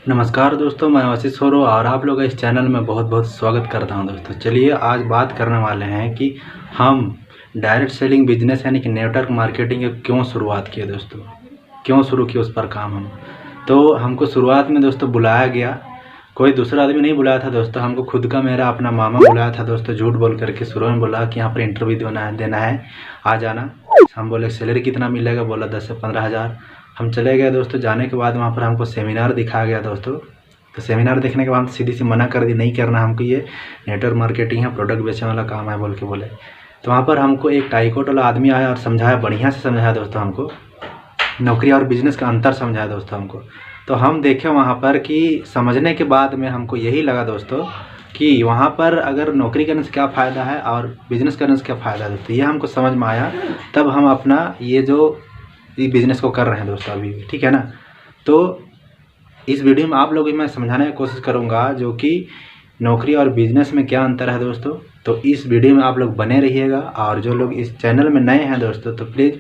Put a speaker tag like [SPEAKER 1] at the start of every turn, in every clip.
[SPEAKER 1] नमस्कार दोस्तों, मैं आशीष सोरो और आप लोग इस चैनल में बहुत बहुत स्वागत करता हूं। दोस्तों चलिए आज बात करने वाले हैं कि हम डायरेक्ट सेलिंग बिजनेस यानी कि नेटवर्क मार्केटिंग की क्यों शुरुआत किए। दोस्तों क्यों शुरू किए उस पर काम हम तो हमको शुरुआत में दोस्तों बुलाया गया, कोई दूसरा आदमी नहीं बुलाया था दोस्तों, हमको खुद का मेरा अपना मामा बुलाया था दोस्तों। झूठ बोल करके शुरू में बोला कि यहाँ पर इंटरव्यू देना है आ जाना। हम बोले सैलरी कितना मिलेगा, बोला 10 से 15 हज़ार। हम चले गए दोस्तों। जाने के बाद वहाँ पर हमको सेमिनार दिखाया गया दोस्तों। तो सेमिनार देखने के बाद सीधी सी मना कर दी, नहीं करना हमको, ये नेटवर्क मार्केटिंग है, प्रोडक्ट बेचने वाला काम है बोल के बोले। तो वहाँ पर हमको एक टाईकोट वाला आदमी आया और समझाया, बढ़िया से समझाया दोस्तों हमको, नौकरी और बिजनेस का अंतर समझाया दोस्तों हमको। तो हम देखे वहाँ पर कि समझने के बाद में हमको यही लगा दोस्तों कि वहाँ पर अगर नौकरी करने से क्या फ़ायदा है और बिज़नेस करने से क्या फ़ायदा है दोस्तों, ये हमको समझ में आया। तब हम अपना ये बिज़नेस को कर रहे हैं दोस्तों अभी भी, ठीक है ना। तो इस वीडियो में आप लोगों को मैं समझाने की कोशिश करूंगा जो कि नौकरी और बिज़नेस में क्या अंतर है दोस्तों। तो इस वीडियो में आप लोग बने रहिएगा, और जो लोग इस चैनल में नए हैं दोस्तों तो प्लीज़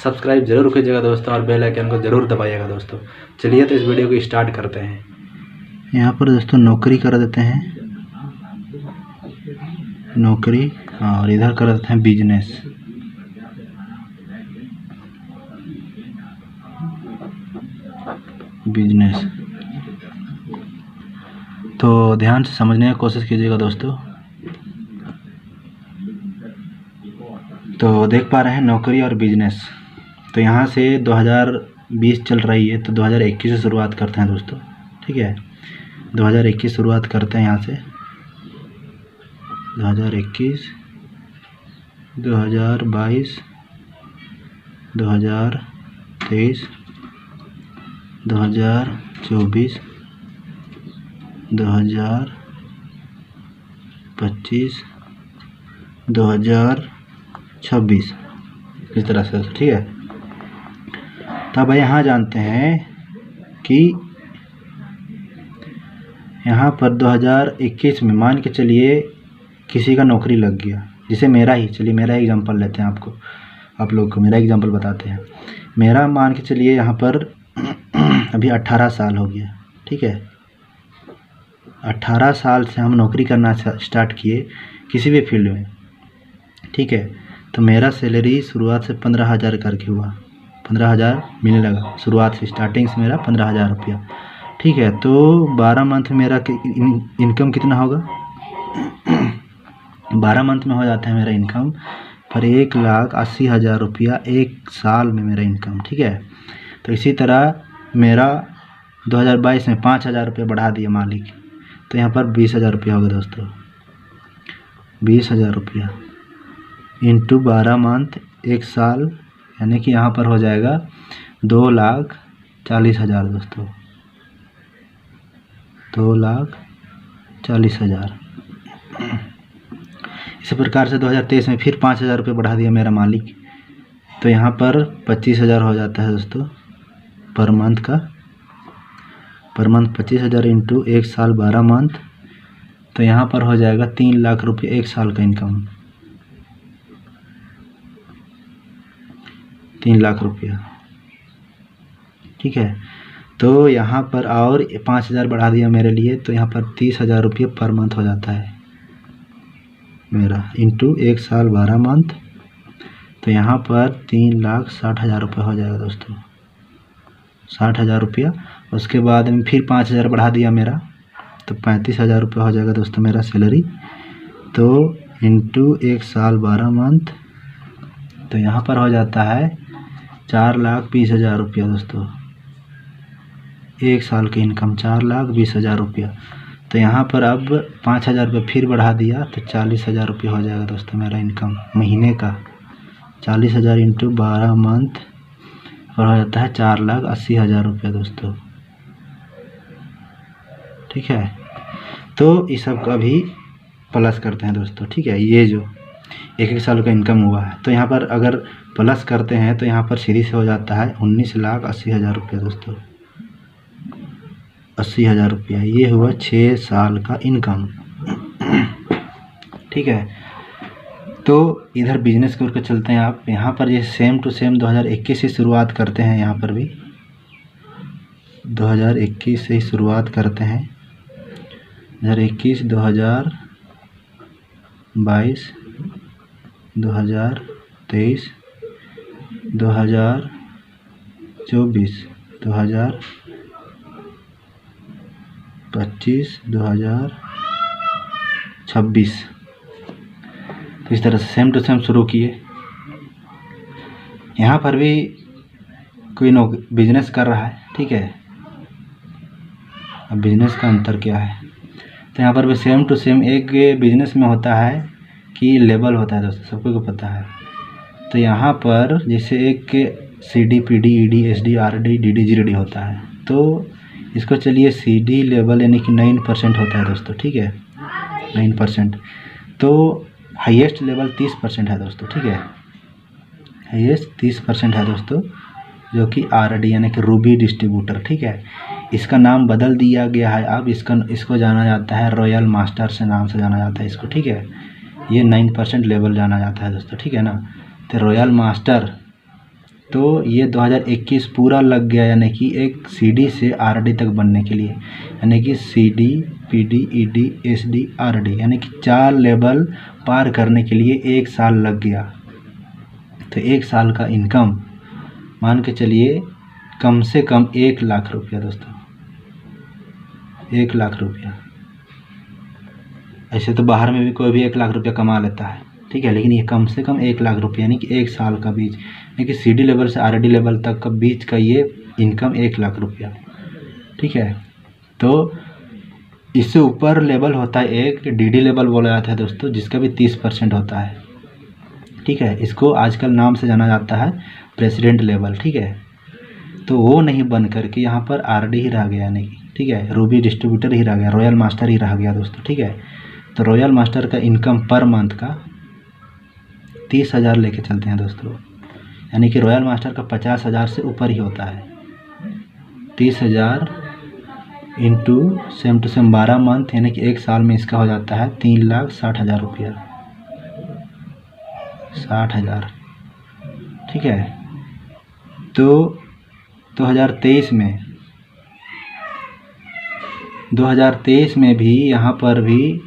[SPEAKER 1] सब्सक्राइब जरूर कीजिएगा दोस्तों, और बेल आइकन को ज़रूर दबाइएगा दोस्तों। चलिए तो इस वीडियो को स्टार्ट करते हैं। यहाँ पर दोस्तों नौकरी कर देते हैं, नौकरी, और इधर कर देते हैं बिजनेस। तो ध्यान से समझने की कोशिश कीजिएगा दोस्तों। तो देख पा रहे हैं नौकरी और बिजनेस। तो यहाँ से 2020 चल रही है, तो 2021 से शुरुआत करते हैं दोस्तों, ठीक है। 2021 शुरुआत करते हैं यहाँ से। 2021, 2022, 2023, 2024, 2025, 2026, इस तरह से, ठीक है। तब यहाँ जानते हैं कि यहाँ पर 2021 में मान के चलिए किसी का नौकरी लग गया, जैसे मेरा ही, चलिए मेरा एग्जांपल लेते हैं, आप लोग को मेरा एग्जांपल बताते हैं। मेरा मान के चलिए यहाँ पर अभी 18 साल हो गया, ठीक है। 18 साल से हम नौकरी करना स्टार्ट किए किसी भी फील्ड में, ठीक है। तो मेरा सैलरी शुरुआत से 15,000 करके हुआ, 15,000 मिलने लगा शुरुआत से, स्टार्टिंग से मेरा 15,000 रुपया, ठीक है। तो 12 मंथ में मेरा इनकम कितना होगा, 12 मंथ में हो जाता है मेरा इनकम पर 1,80,000 रुपया एक साल में मेरा इनकम, ठीक है। तो इसी तरह मेरा 2022 में 5,000 रुपया बढ़ा दिया मालिक, तो यहाँ पर 20,000 रुपया होगा दोस्तों। 20,000 रुपया इंटू 12 मंथ एक साल, यानी कि यहाँ पर हो जाएगा 2,40,000 दोस्तों, 2,40,000। इसी प्रकार से 2023 में फिर 5,000 रुपये बढ़ा दिया मेरा मालिक, तो यहाँ पर 25,000 हो जाता है दोस्तों पर मंथ का। पर मंथ 25,000 इंटू एक साल 12 मंथ, तो यहाँ पर हो जाएगा 3 लाख रुपये एक साल का इनकम, 3 लाख रुपया, ठीक है। तो यहाँ पर और 5,000 बढ़ा दिया मेरे लिए, तो यहाँ पर 30,000 रुपये पर मंथ हो जाता है मेरा, इंटू एक साल 12 मंथ, तो यहाँ पर 3,60,000 रुपये हो जाएगा दोस्तों, 60,000 रुपया। उसके बाद में फिर 5,000 बढ़ा दिया मेरा, तो 35,000 रुपये हो जाएगा दोस्तों मेरा सैलरी। तो इंटू एक साल 12 मंथ, तो यहाँ पर हो जाता है 4,20,000 रुपया दोस्तों, एक साल की इनकम 4,20,000 रुपया। तो यहाँ पर अब 5,000 रुपये फिर बढ़ा दिया, तो 40,000 रुपये हो जाएगा दोस्तों मेरा इनकम महीने का। 40,000 इंटू 12 मंथ और हो जाता है 4,80,000 रुपये दोस्तों, ठीक है। तो इस सब का भी प्लस करते हैं दोस्तों, ठीक है। ये जो एक साल का इनकम हुआ है, तो यहाँ पर अगर प्लस करते हैं तो यहाँ पर सीधी से हो जाता है 19,80,000 रुपये दोस्तों, 80,000 रुपया। ये हुआ 6 साल का इनकम, ठीक है। तो इधर बिजनेस की ओर के चलते हैं आप। यहाँ पर ये सेम टू सेम 2021 से शुरुआत करते हैं। यहाँ पर भी 2021 से ही शुरुआत करते हैं। 2021, 2022, 2023, 2024, 2025, 2026। तो इस तरह से सेम टू सेम शुरू किए। यहाँ पर भी कोई बिजनेस कर रहा है, ठीक है। अब बिजनेस का अंतर क्या है, तो यहाँ पर भी सेम टू सेम एक बिजनेस में होता है कि लेबल होता है दोस्तों, सबको को पता है। तो यहाँ पर जैसे एक CD, PD, ED, SD, RD, DD, GD होता है, तो इसको चलिए CD लेबल यानी कि 9% होता है दोस्तों, ठीक है, 9%। तो हाईएस्ट लेवल 30% है दोस्तों, ठीक है, हाईएस्ट 30% है दोस्तों, जो कि RD यानी कि रूबी डिस्ट्रीब्यूटर, ठीक है। इसका नाम बदल दिया गया है, अब इसको जाना जाता है रॉयल मास्टर से नाम से जाना जाता है इसको, ठीक है। ये 9% लेवल जाना जाता है दोस्तों, ठीक है ना। तो रॉयल मास्टर, तो ये 2021 पूरा लग गया, यानी कि एक CD से RD तक बनने के लिए, यानी कि CD, PD, ED, SD, RD, यानी कि 4 लेवल पार करने के लिए 1 साल लग गया। तो 1 साल का इनकम मान के चलिए कम से कम 1 लाख रुपया दोस्तों, 1 लाख रुपया। ऐसे तो बाहर में भी कोई भी 1 लाख रुपया कमा लेता है, ठीक है, लेकिन ये कम से कम 1 लाख रुपया, यानी कि 1 साल का बीच, यानी कि CD लेवल से RD लेवल तक का बीच का ये इनकम 1 लाख रुपया, ठीक है। तो इससे ऊपर लेवल होता है एक DD लेवल बोला जाता है दोस्तों, जिसका भी 30% होता है, ठीक है। इसको आजकल नाम से जाना जाता है प्रेसिडेंट लेवल, ठीक है। तो वो नहीं बन करके यहाँ पर RD ही रह गया, यानी कि, ठीक है, रूबी डिस्ट्रीब्यूटर ही रह गया, रॉयल मास्टर ही रह गया दोस्तों, ठीक है। तो रॉयल मास्टर का इनकम पर मंथ का 30,000 लेके चलते हैं दोस्तों, यानी कि रॉयल मास्टर का 50,000 से ऊपर ही होता है। 30,000 into same to same 12 month, यानी कि 1 साल में इसका हो जाता है 3,60,000 रुपया, 60,000, ठीक है। तो 2023 में भी यहाँ पर भी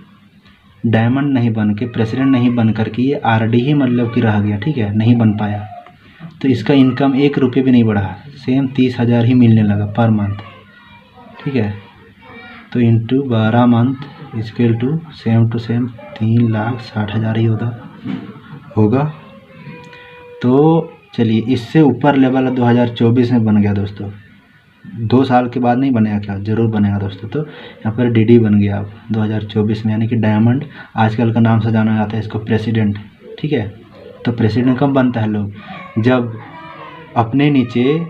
[SPEAKER 1] डायमंड नहीं बन के, प्रेसिडेंट नहीं बन करके ये RD ही मतलब कि रह गया, ठीक है, नहीं बन पाया। तो इसका इनकम 1 रुपये भी नहीं बढ़ा, सेम 30,000 ही मिलने लगा पर मंथ, ठीक है। तो into 12 month equal to same 3,60,000 ही होगा। तो चलिए, इससे ऊपर लेवल 2024 में बन गया दोस्तों, 2 साल के बाद नहीं बनेगा क्या, जरूर बनेगा दोस्तों। तो यहाँ पर DD बन गया अब 2024 में, यानी कि डायमंड आजकल का नाम से जाना जाता है इसको, प्रेसिडेंट, ठीक है। तो प्रेसिडेंट कब बनता है लोग, जब अपने नीचे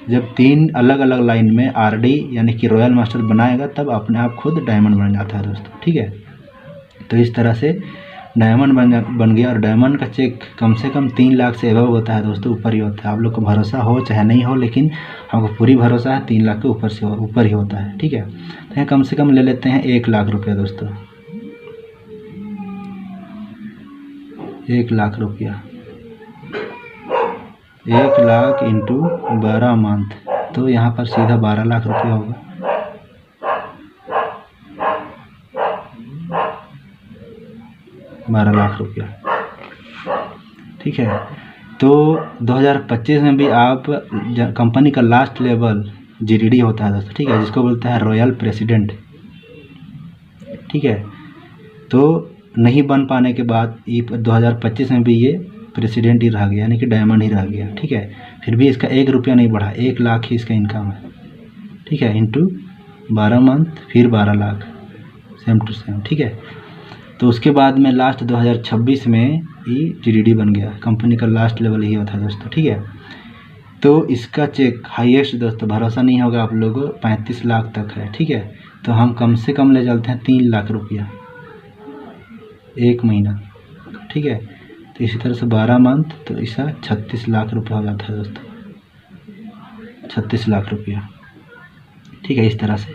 [SPEAKER 1] जब 3 अलग अलग लाइन में RD यानी कि रॉयल मास्टर बनाएगा, तब अपने आप खुद डायमंड बन जाता है दोस्तों, ठीक है। तो इस तरह से डायमंड बन गया, और डायमंड का चेक कम से कम 3 लाख से एबव होता है दोस्तों, ऊपर ही होता है। आप लोग को भरोसा हो चाहे नहीं हो, लेकिन हमको पूरी भरोसा है 3 लाख के ऊपर ही होता है, ठीक है। तो यहाँ कम से कम ले लेते हैं 1 लाख रुपया दोस्तों, 1 लाख रुपया, 1 लाख इंटू 12 मंथ, तो यहाँ पर सीधा 12 लाख रुपया होगा, 12 लाख रुपया, ठीक है। तो 2025 में भी आप कंपनी का लास्ट लेवल GDD होता है दोस्तों, ठीक है, जिसको बोलते हैं रॉयल प्रेसिडेंट, ठीक है। तो नहीं बन पाने के बाद 2025 में भी ये प्रेसिडेंट ही रह गया, यानी कि डायमंड ही रह गया, ठीक है। फिर भी इसका 1 रुपया नहीं बढ़ा, 1 लाख ही इसका इनकम है, ठीक है, इंटू 12 मंथ फिर 12 लाख, सेम टू सेम, ठीक है। तो उसके बाद में लास्ट 2026 में ये GDD बन गया, कंपनी का लास्ट लेवल ही होता है दोस्तों, ठीक है। तो इसका चेक हाईएस्ट दोस्तों, भरोसा नहीं होगा आप लोगों को, 35 लाख तक है, ठीक है। तो हम कम से कम ले चलते हैं 3 लाख रुपया 1 महीना, ठीक है। तो इसी तरह से 12 मंथ, तो इसका 36 लाख रुपया हो जाता है दोस्तों, 36 लाख रुपया, ठीक है। इस तरह से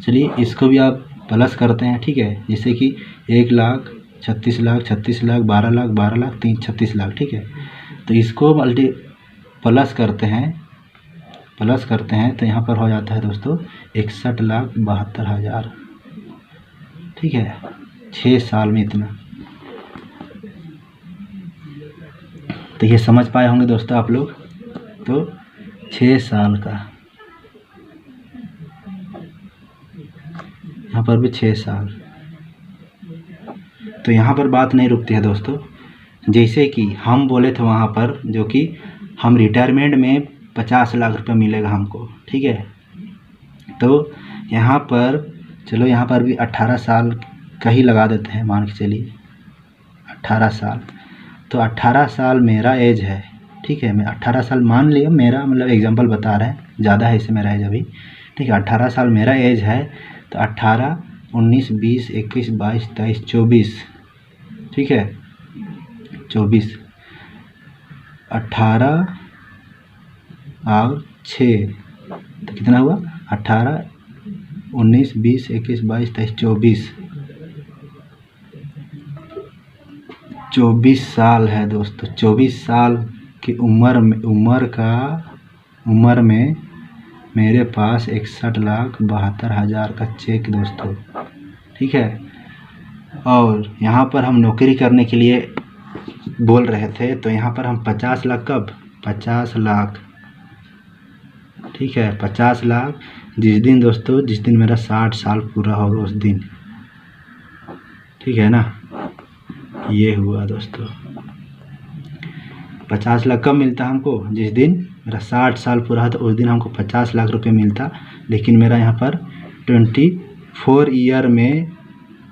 [SPEAKER 1] चलिए इसको भी आप प्लस करते हैं, ठीक है। जैसे कि 1 लाख, 36 लाख, 36 लाख, 12 लाख, 12 लाख, 36 लाख, ठीक है। तो इसको प्लस करते हैं प्लस करते हैं तो यहाँ पर हो जाता है दोस्तों 61,72,000। ठीक है, 6 साल में इतना। तो ये समझ पाए होंगे दोस्तों आप लोग। तो 6 साल का, यहाँ पर भी 6 साल। तो यहाँ पर बात नहीं रुकती है दोस्तों। जैसे कि हम बोले थे वहाँ पर, जो कि हम रिटायरमेंट में 50 लाख रुपए मिलेगा हमको। ठीक है, तो यहाँ पर चलो यहाँ पर भी 18 साल का ही लगा देते हैं, मान के चलिए 18 साल। तो 18 साल मेरा एज है। ठीक है, मैं 18 साल मान लिया, मेरा मतलब एग्जांपल बता रहे हैं, ज़्यादा है इससे मेरा एज अभी। ठीक है, 18 साल मेरा एज है। तो 18, 19, 20, 21, 22, 23, 24। ठीक है, 24, 18 और 6 तो कितना हुआ? 18, 19, 20, 21, 22, 23, 24। 24 साल है दोस्तों। 24 साल की उम्र में मेरे पास 61,72,000 का चेक दोस्तों। ठीक है, और यहाँ पर हम नौकरी करने के लिए बोल रहे थे, तो यहाँ पर हम 50 लाख, कब? 50 लाख। ठीक है, 50 लाख जिस दिन दोस्तों, जिस दिन मेरा 60 साल पूरा होगा उस दिन। ठीक है ना, ये हुआ दोस्तों। 50 लाख कब मिलता हमको? जिस दिन मेरा 60 साल पूरा है, तो उस दिन हमको 50 लाख रुपए मिलता। लेकिन मेरा यहाँ पर 24 ईयर में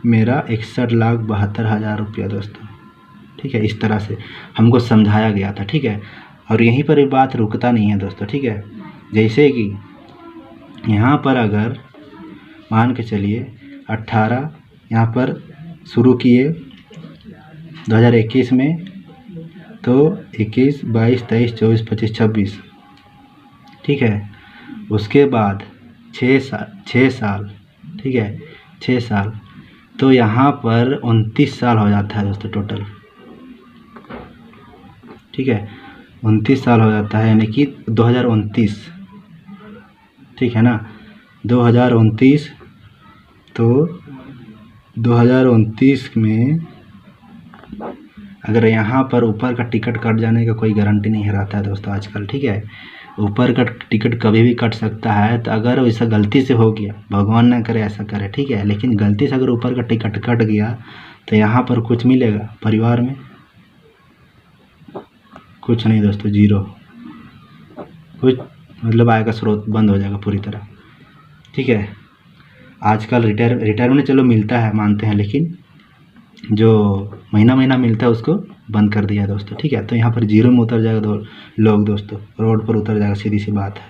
[SPEAKER 1] मेरा 61,72,000 रुपया दोस्तों। ठीक है, इस तरह से हमको समझाया गया था। ठीक है, और यहीं पर ये बात रुकता नहीं है दोस्तों। ठीक है, जैसे कि यहाँ पर अगर मान के चलिए 18 यहाँ पर शुरू किए 2021 में, तो 21, 22, 23, 24, 25, 26। ठीक है, उसके बाद 6 साल। ठीक है, 6 साल, तो यहाँ पर 29 साल हो जाता है दोस्तों टोटल। ठीक है, 29 साल हो जाता है, यानी कि 2029। ठीक है ना, 2029। तो 2029 में अगर यहाँ पर ऊपर का टिकट कट जाने का कोई गारंटी नहीं रहता है दोस्तों आजकल। ठीक है, ऊपर का टिकट कभी भी कट सकता है। तो अगर वैसा गलती से हो गया, भगवान ना करे ऐसा करे, ठीक है, लेकिन गलती से अगर ऊपर का टिकट कट गया तो यहाँ पर कुछ मिलेगा परिवार में? कुछ नहीं दोस्तों, जीरो। कुछ मतलब आय का स्रोत बंद हो जाएगा पूरी तरह। ठीक है, आजकल रिटायरमेंट चलो मिलता है, मानते हैं, लेकिन जो महीना मिलता है उसको बंद कर दिया है दोस्तों। ठीक है, तो यहाँ पर जीरो में उतर जाएगा लोग दोस्तों, रोड पर उतर जाएगा, सीधी सी बात है।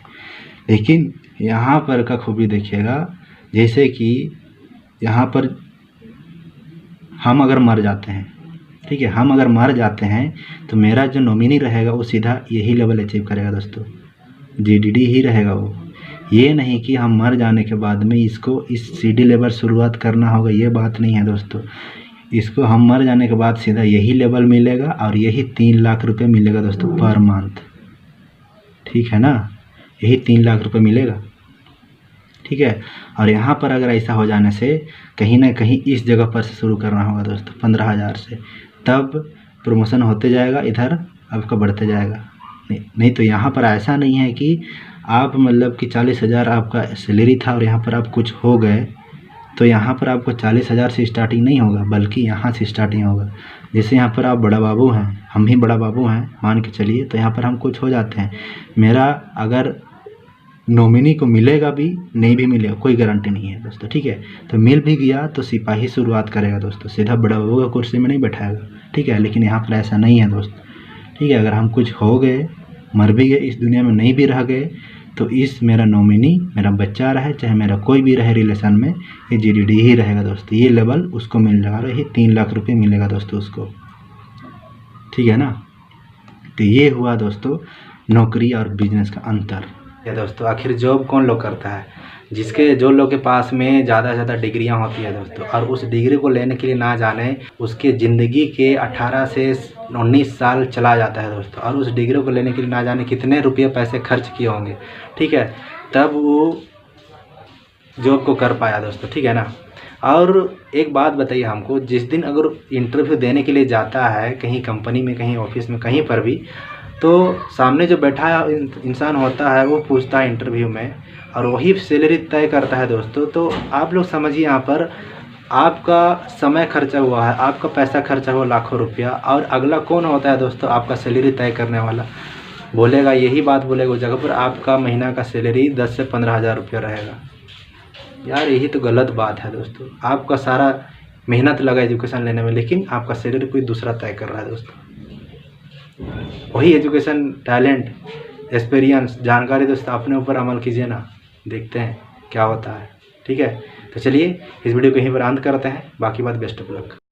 [SPEAKER 1] लेकिन यहाँ पर का खूबी देखिएगा, जैसे कि यहाँ पर हम अगर मर जाते हैं, ठीक है, हम अगर मर जाते हैं तो मेरा जो नॉमिनी रहेगा वो सीधा यही लेवल अचीव करेगा दोस्तों, जीडीडी ही रहेगा वो। ये नहीं कि हम मर जाने के बाद में इसको इस सीडी लेवल शुरुआत करना होगा, ये बात नहीं है दोस्तों। इसको हम मर जाने के बाद सीधा यही लेवल मिलेगा और यही 3 लाख रुपए मिलेगा दोस्तों पर मंथ। ठीक है ना, यही 3 लाख रुपए मिलेगा। ठीक है, और यहाँ पर अगर ऐसा हो जाने से कहीं ना कहीं इस जगह पर से शुरू करना होगा दोस्तों 15,000 से, तब प्रमोशन होते जाएगा, इधर आपका बढ़ते जाएगा। नहीं तो यहाँ पर ऐसा नहीं है कि आप मतलब कि 40,000 आपका सैलरी था और यहाँ पर आप कुछ हो गए, तो यहाँ पर आपको 40,000 से स्टार्टिंग नहीं होगा, बल्कि यहाँ से स्टार्टिंग होगा। जैसे यहाँ पर आप बड़ा बाबू हैं, हम ही बड़ा बाबू हैं मान के चलिए, तो यहाँ पर हम कुछ हो जाते हैं, मेरा अगर नॉमिनी को मिलेगा भी नहीं भी मिलेगा, कोई गारंटी नहीं है दोस्तों। ठीक है, तो मिल भी गया तो सिपाही शुरुआत करेगा दोस्तों, सीधा बड़ा बाबू का कुर्सी में नहीं बैठाएगा। ठीक है, लेकिन यहाँ पर ऐसा नहीं है दोस्त। ठीक है, अगर हम कुछ हो गए, मर भी गए, इस दुनिया में नहीं भी रह गए, तो इस मेरा नॉमिनी, मेरा बच्चा रहे चाहे मेरा कोई भी रहे रिलेशन में, ये जीडीडी ही रहेगा दोस्तों, ये लेवल उसको मिल जाएगा, ये 3 लाख रुपए मिलेगा दोस्तों उसको। ठीक है ना, तो ये हुआ दोस्तों नौकरी और बिजनेस का अंतर। या दोस्तों आखिर जॉब कौन लोग करता है? जो लोग के पास में ज़्यादा से ज़्यादा डिग्रियाँ होती है दोस्तों, और उस डिग्री को लेने के लिए ना जाने उसके ज़िंदगी के 18 से 19 साल चला जाता है दोस्तों, और उस डिग्री को लेने के लिए ना जाने कितने रुपये पैसे खर्च किए होंगे, ठीक है, तब वो जॉब को कर पाया दोस्तों, ठीक है ना। और एक बात बताइए हमको, जिस दिन अगर इंटरव्यू देने के लिए जाता है कहीं कंपनी में, कहीं ऑफिस में, कहीं पर भी, तो सामने जो बैठा इंसान होता है वो पूछता है इंटरव्यू में, और वही सैलरी तय करता है दोस्तों। तो आप लोग समझिए, यहाँ पर आपका समय खर्चा हुआ है, आपका पैसा खर्चा हुआ लाखों रुपया, और अगला कौन होता है दोस्तों, आपका सैलरी तय करने वाला। बोलेगा यही बात बोलेगा उस जगह पर, आपका महीना का सैलरी 10 से 15 हज़ार रुपया रहेगा। यार यही तो गलत बात है दोस्तों। आपका सारा मेहनत लगा एजुकेशन लेने में, लेकिन आपका सैलरी कोई दूसरा तय कर रहा है दोस्तों। वही एजुकेशन, टैलेंट, एक्सपीरियंस, जानकारी दोस्तों अपने ऊपर अमल कीजिए ना, देखते हैं क्या होता है, ठीक है। तो चलिए इस वीडियो को यहीं पर अंत करते हैं, बाकी बात बेस्ट ऑफ लक।